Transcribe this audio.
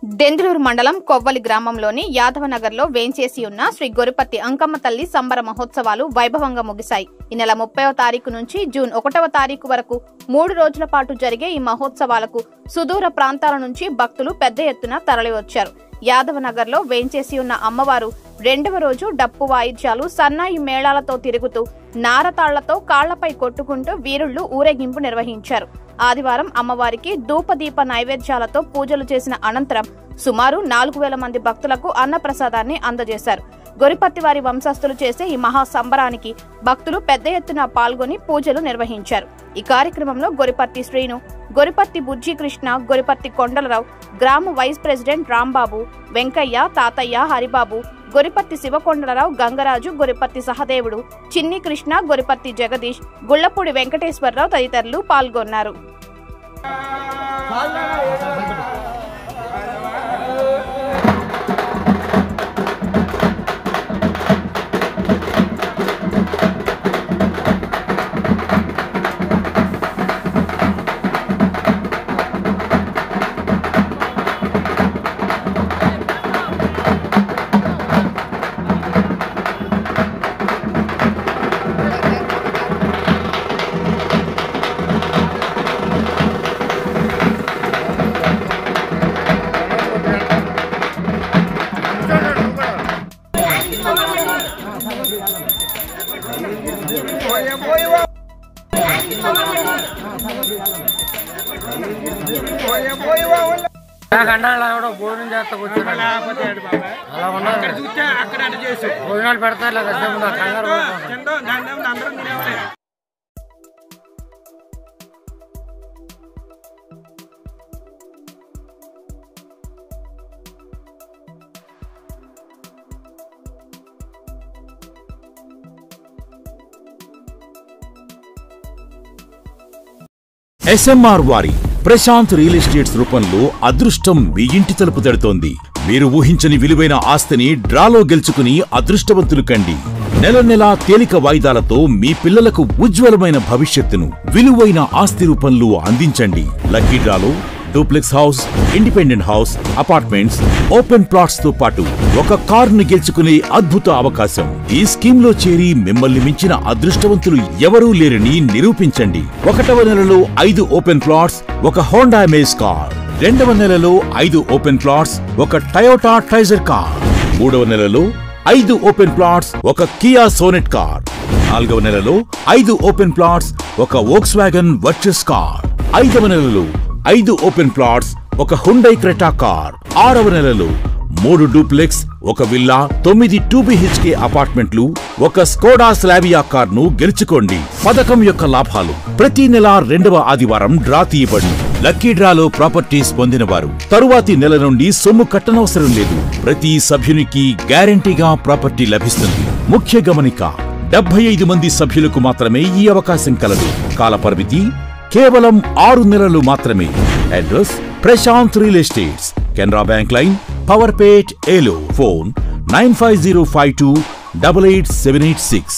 దెందులూరు మండలం కొవ్వలి గ్రామంలోని యాదవనగర్లో వేంచేసి ఉన్న శ్రీ గొరిపత్తి అంకమ్మ తల్లి సంబర మహోత్సవాలు వైభవంగా ముగిశాయి. ఈ నెల 30వ తారీఖు నుంచి జూన్ 1వ తారీఖు వరకు 3 రోజుల పాటు జరిగే ఈ మహోత్సవాలకు సుదూర ప్రాంతాల నుంచి భక్తులు పెద్ద ఎత్తున తరలివచ్చారు. యాదవనగర్లో వేంచేసి ఉన్న అమ్మవారు 2వ రోజు డప్పు వాయిద్యాలు, సన్నాయి మేళాలతో తిరుగుతూ నారతాళ్లతో కాళ్లపై కొట్టుకుంటూ వీరుళ్లు ఊరేగింపు నిర్వహించారు. ఆదివారం అమ్మవారికి ధూపదీప నైవేద్యాలతో పూజలు చేసిన అనంతరం సుమారు 4000 మంది భక్తులకు అన్నప్రసాదాన్ని అందజేశారు. గొరిపత్తి వారి వంశస్థులు చేసే ఈ మహా సంబరానికి భక్తులు పెద్ద ఎత్తున పాల్గొని పూజలు నిర్వహించారు. ఈ కార్యక్రమంలో గొరిపత్తి శ్రీను, గొరిపత్తి బుజ్జి కృష్ణ, గొరిపత్తి కొండలరావు, గ్రామ వైస్ ప్రెసిడెంట్ రాంబాబు, వెంకయ్య, తాతయ్య, హరిబాబు, గొరిపత్తి శివకొండలరావు, గంగరాజు, గొరిపత్తి సహదేవుడు, చిన్ని కృష్ణ, గొరిపత్తి జగదీష్, గుళ్లపూడి వెంకటేశ్వరరావు తదితరులు పాల్గొన్నారు. భోజనం చేస్తా కూర్చున్నాడు అలా ఉన్నారు. భోజనాలు పెడతారు SMR వారి ప్రశాంత్ రియల్ ఎస్టేట్స్ రూపంలో అదృష్టం మీ ఇంటి తలుపు తడుతోంది. మీరు ఊహించని విలువైన ఆస్తిని డ్రాలో గెలుచుకుని అదృష్టవంతులు కండి. నెల నెలా తేలిక వాయిదాలతో మీ పిల్లలకు ఉజ్వలమైన భవిష్యత్తును విలువైన ఆస్తి రూపంలో అందించండి. లక్కీ డ్రాలో duplex house, independent house, apartments, open plots తో పాటు ఒక కారును గెలుచుకునే అద్భుత అవకాశం. ఈ స్కీమ్ లో చేరి మిమ్మల్ని మించిన అదృష్టవంతులు ఎవరూ లేరని నిరూపించండి. 1వ నెలలో 5 ఓపెన్ ప్లాట్స్, ఒక హోండా అమేజ్ కార్. 2వ నెలలో 5 ఓపెన్ ప్లాట్స్, ఒక టయోటా ట్రైజర్ కార్. 3వ నెలలో 5 ఓపెన్ ప్లాట్స్, ఒక కియా సోనెట్ కార్. 4వ నెలలో 5 ఓపెన్ ప్లాట్స్, ఒక వోక్స్వాగన్ వర్చస్ కార్. 5వ నెలలో 5 ఓపెన్ ప్లాట్స్, ఒక హుండై క్రెటా కార్. 6వ నెలలో 3 డూప్లెక్స్, ఒక విల్లా, 9 2BHK అపార్ట్మెంట్లు, ఒక స్కోడా స్లావియా కార్ ను గెలుచుకోండి. పథకం యొక్క లాభాలు ప్రతి నెల 2వ ఆదివారం డ్రా తీయబడును. లక్కీ డ్రాలో ప్రాపర్టీస్ పొందిన వారు తరువాతి నెల నుండి సొమ్ము కట్టనవసరం లేదు. ప్రతి సభ్యునికి గ్యారంటీగా ప్రాపర్టీ లభిస్తుంది. ముఖ్య గమనిక, 75 మంది సభ్యులకు మాత్రమే ఈ అవకాశం కలదు. కాల పరిమితి కేవలం 6 నెలలు మాత్రమే. Address Prashant real estates, Canara bank line, Powerpet, Eluru. Phone 9505288786.